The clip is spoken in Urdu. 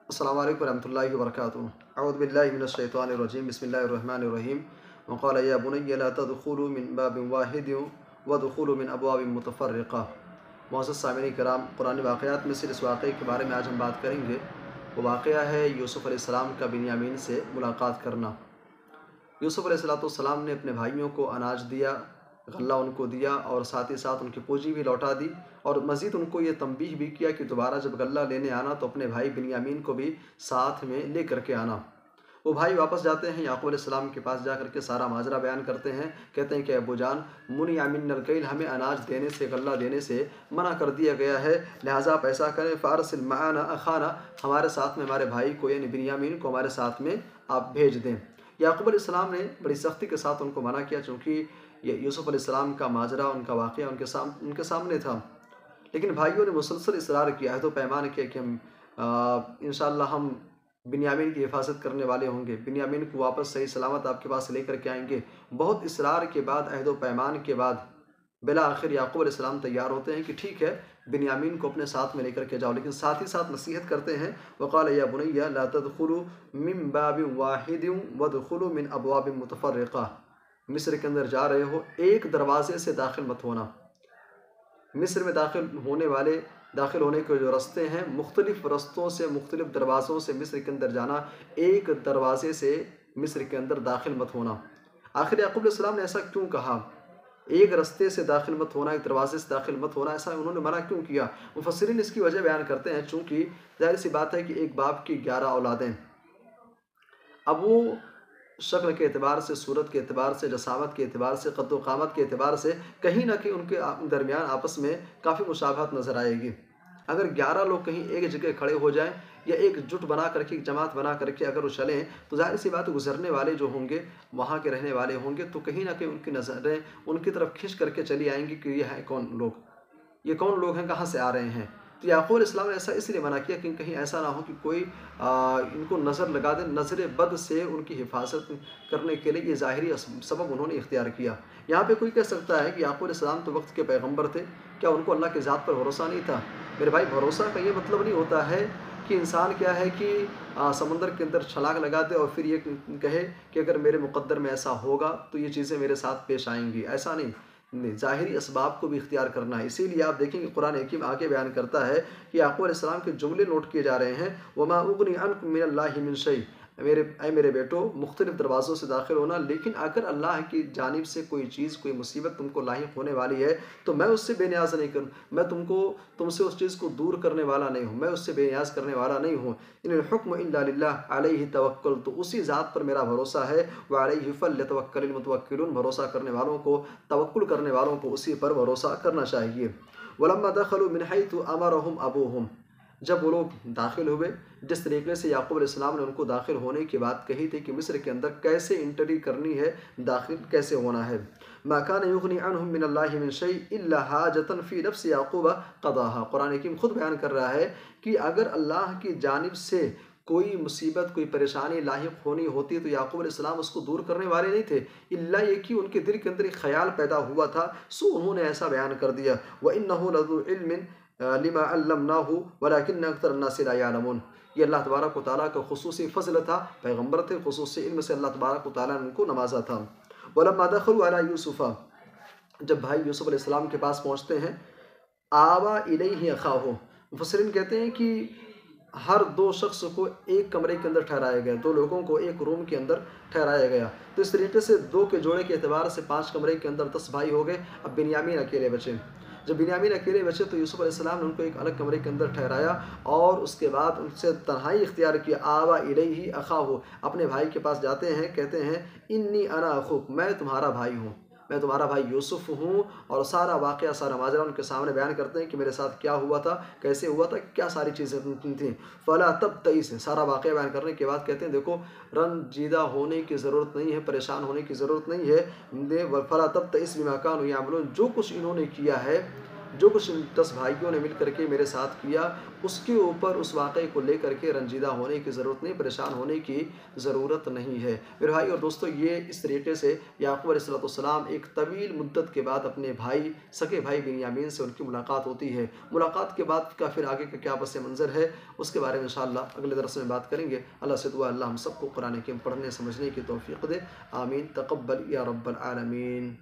السلام علیکم ورحمۃ اللہ وبرکاتہ۔ اعوذ باللہ من الشیطان الرجیم، بسم اللہ الرحمن الرحیم۔ وقال یا بنی لا تدخلوا من باب واحد وادخلوا من ابواب متفرقہ۔ معزز سامعین کرام، قرآن واقعات میں سے اس واقعے کے بارے میں آج ہم بات کریں گے۔ وہ واقعہ ہے یوسف علیہ السلام کا بنیامین سے ملاقات کرنا۔ یوسف علیہ السلام نے اپنے بھائیوں کو اناج دیا، غلہ ان کو دیا، اور ساتھ ہی ساتھ ان کی پونجی بھی لوٹا دی، اور مزید ان کو یہ تنبیہ بھی کیا کہ دوبارہ جب غلہ لینے آنا تو اپنے بھائی بنیامین کو بھی ساتھ میں لے کر کے آنا۔ وہ بھائی واپس جاتے ہیں، یعقوب علیہ السلام کے پاس جا کر کے سارا ماجرا بیان کرتے ہیں۔ کہتے ہیں کہ ابو جان، منع منا الکیل، ہمیں اناج دینے سے، غلہ دینے سے منع کر دیا گیا ہے، لہٰذا آپ ایسا کریں، فارسل معنا اخانا، ہمارے ساتھ میں ہمارے بھائی کو یعنی بنیامین کو ہمارے ساتھ میں آپ بھیج دیں۔ یعقوب علیہ السلام نے بڑی سختی کے ساتھ ان کو منع کیا، چونکہ یہ یوسف علیہ السلام کا ماجرا، ان کا واقعہ ان کے سامنے تھا، لیکن بھائیوں نے مسلسل اصرار کیا، عہد و پیمان کیا کہ ہم انشاءاللہ ہم بنیامین کی حفاظت کرنے والے ہوں گے، بنیامین کو واپس صحیح سلامت آپ کے پاس لے کر کے آئیں گے۔ بہت اصرار کے بعد، عہد و پیمان کے بعد بالآخر یعقوب علیہ السلام تیار ہوتے ہیں کہ ٹھیک ہے، بنیامین کو اپنے ساتھ میں لے کر کے جاؤ، لیکن ساتھ ہی ساتھ نصیحت کرتے ہیں، وقال یا بنی لا تدخلوا من باب واحد وادخلوا من ابواب متفرقہ۔ مصر کے اندر جا رہے ہو، ایک دروازے سے داخل مت ہونا۔ مصر میں داخل ہونے کے جو رستے ہیں، مختلف رستوں سے، مختلف دروازوں سے مصر کے اندر جانا، ایک دروازے سے مصر کے اندر داخل مت ہونا۔ آخر یعقوب علیہ السلام نے ایسا کیوں کہا؟ ایک رستے سے داخل مت ہونا، ایک دروازے سے داخل مت ہونا، ایسا انہوں نے منع کیوں کیا؟ مفسرین اس کی وجہ بیان کرتے ہیں، چونکہ ظاہر سی بات ہے کہ ایک باپ کی 11 اولادیں، اب وہ شکل کے اعتبار سے، صورت کے اعتبار سے، جسامت کے اعتبار سے، قد و قامت کے اعتبار سے کہیں نہ کہیں ان کے درمیان آپس میں کافی مشابہت نظر آئے گی۔ اگر 11 لوگ کہیں ایک جگہ کھڑے ہو جائیں یا ایک جٹ بنا کر کے، ایک جماعت بنا کر کے اگر وہ چلیں، تو ظاہر سی بات ہے گزرنے والے جو ہوں گے، وہاں کے رہنے والے ہوں گے، تو کہیں نہ کہیں ان کی نظریں ان کی طرف کھنچ کر کے چلی آئیں گی کہ یہ ہیں کون لوگ، یہ کون لوگ ہیں، کہاں سے آ رہے ہیں۔ تو یعقوب علیہ السلام نے ایسا اس لیے منع کیا کہ کہیں ایسا نہ ہو کہ کوئی ان کو نظر لگا دے، نظر بد سے ان کی حفاظت کرنے کے لیے یہ ظاہری سبب انہوں نے اختیار کیا۔ یہاں پہ کوئی کہہ سکتا ہے کہ یعقوب علیہ السلام تو وقت کے پیغمبر تھے، کیا ان کو اللہ کی ذات پر بھروسہ نہیں تھا؟ میرے بھائی، بھروسہ کا یہ مطلب نہیں ہوتا ہے کہ انسان کیا ہے کہ سمندر کے اندر چھلانگ لگا دے اور پھر یہ کہے کہ اگر میرے مقدر میں ایسا ہوگا تو یہ چیزیں میرے ساتھ پیش آئیں گی، ایسا نہیں۔ ظاہری اسباب کو بھی اختیار کرنا ہے۔ اسی لیے آپ دیکھیں کہ قرآن حکیم آگے بیان کرتا ہے کہ یعقوب علیہ السلام کے جملے نوٹ کیے جا رہے ہیں، وَمَا أُغْنِي عَنْكُم مِّنَ اللَّهِ مِن شَيْءٍ، اے میرے بیٹو، مختلف دروازوں سے داخل ہونا، لیکن اگر اللہ کی جانب سے کوئی چیز، کوئی مصیبت تم کو لاحق ہونے والی ہے تو میں اس سے بے نیاز نہیں کروں، میں تم سے اس چیز کو دور کرنے والا نہیں ہوں، میں اس سے بے نیاز کرنے والا نہیں ہوں۔ ان الحکم الا للہ علیہ توکلت، تو اسی ذات پر میرا بھروسہ ہے، وعلیہ فلیتوکل المتوکلون، بھروسہ کرنے والوں کو، توکل کرنے والوں کو اسی پر بھروسہ کرنا چاہیے۔ ولما دخلوا من حیث امرهم ابوہم، جب وہ لوگ داخل ہوئے، جس طریقے سے یعقوب علیہ السلام نے ان کو داخل ہونے کی بات کہی تھی کہ مصر کے اندر کیسے انٹری کرنی ہے، داخل کیسے ہونا ہے، ما كان يغني عنهم من الله من شيء الا حاجة في نفس يعقوب قضاها، قرآن حکیم خود بیان کر رہا ہے کہ اگر اللہ کی جانب سے کوئی مصیبت، کوئی پریشانی لاحق ہونی ہوتی تو یعقوب علیہ السلام اس کو دور کرنے والے نہیں تھے، اللہ یہ کہ ان کے دل کے اندر ایک خیال پیدا ہوا تھا، سو انہوں نے ایسا بیان کر دیا، وَإِنَّهُ لَذُو عِلْمٍ لِمَا عَلَّمْنَاهُ وَلَكِنَّ أَكْثَرَ النَّاسِ لَا يَعْلَمُونَ۔ یہ اللہ تبارک و تعالیٰ کا خصوصی فضل تھا، پیغمبر تھے، خصوصی علم سے اللہ تبارک و تعالیٰ نے ان کو نوازا تھا۔ وَلَمَّا دَخَلُوا عَلَى يُوسُفَ، جب بھائی یوسف علیہ السلام کے پاس پہنچتے ہیں، آوَا إِلَيْهِ أَخَاهُ، مفسرین کہتے ہیں کہ ہر دو شخص کو ایک کمرے کے اندر ٹھہرایا گیا، دو لوگوں کو ایک روم کے اندر ٹھہرایا گیا، تو اس طریقے سے دو کے جوڑے کے اعتبار سے 5 کمرے کے اندر 10 بھائی ہو گئے۔ اب بنیامین اکیلے بچے، جب بنیامین اکیلے بچے تو یوسف علیہ السلام نے ان کو ایک الگ کمرے کے اندر ٹھہرایا اور اس کے بعد ان سے تنہائی اختیار کیا۔ آوا الیہ اخاہ، اپنے بھائی کے پاس جاتے ہیں، کہتے ہیں انی انا اخوک، میں تمہارا بھائی ہوں، میں تمہارا بھائی یوسف ہوں، اور سارا واقعہ، سارا ماجرا ان کے سامنے بیان کرتے ہیں کہ میرے ساتھ کیا ہوا تھا، کیسے ہوا تھا، کیا ساری چیزیں تھیں۔ فلا تبتئس، سارا واقعہ بیان کرنے کے بعد کہتے ہیں دیکھو، رنجیدہ ہونے کی ضرورت نہیں ہے، پریشان ہونے کی ضرورت نہیں ہے، فلا تبتئس بما كانوا يعملون، جو کچھ انہوں نے کیا ہے جو کچھ 10 بھائیوں نے مل کر کے میرے ساتھ کیا اس کے اوپر اس واقعے کو لے کر کے رنجیدہ ہونے کی ضرورت نہیں، پریشان ہونے کی ضرورت نہیں ہے میرے بھائی اور دوستو۔ یہ اس طریقے سے یعقوب علیہ السلام ایک طویل مدت کے بعد اپنے بھائی سگے بھائی بنیامین سے ان کی ملاقات ہوتی ہے۔ ملاقات کے بعد کا پھر آگے کا کیا پس منظر ہے اس کے بارے میں انشاءاللہ اگلے درس میں بات کریں گے۔ اللہ سے دعا اللہ ہم سب کو قرآن کریم پڑھنے سمجھنے کی توفیق دے، آمین، تقبل یا رب العالمین۔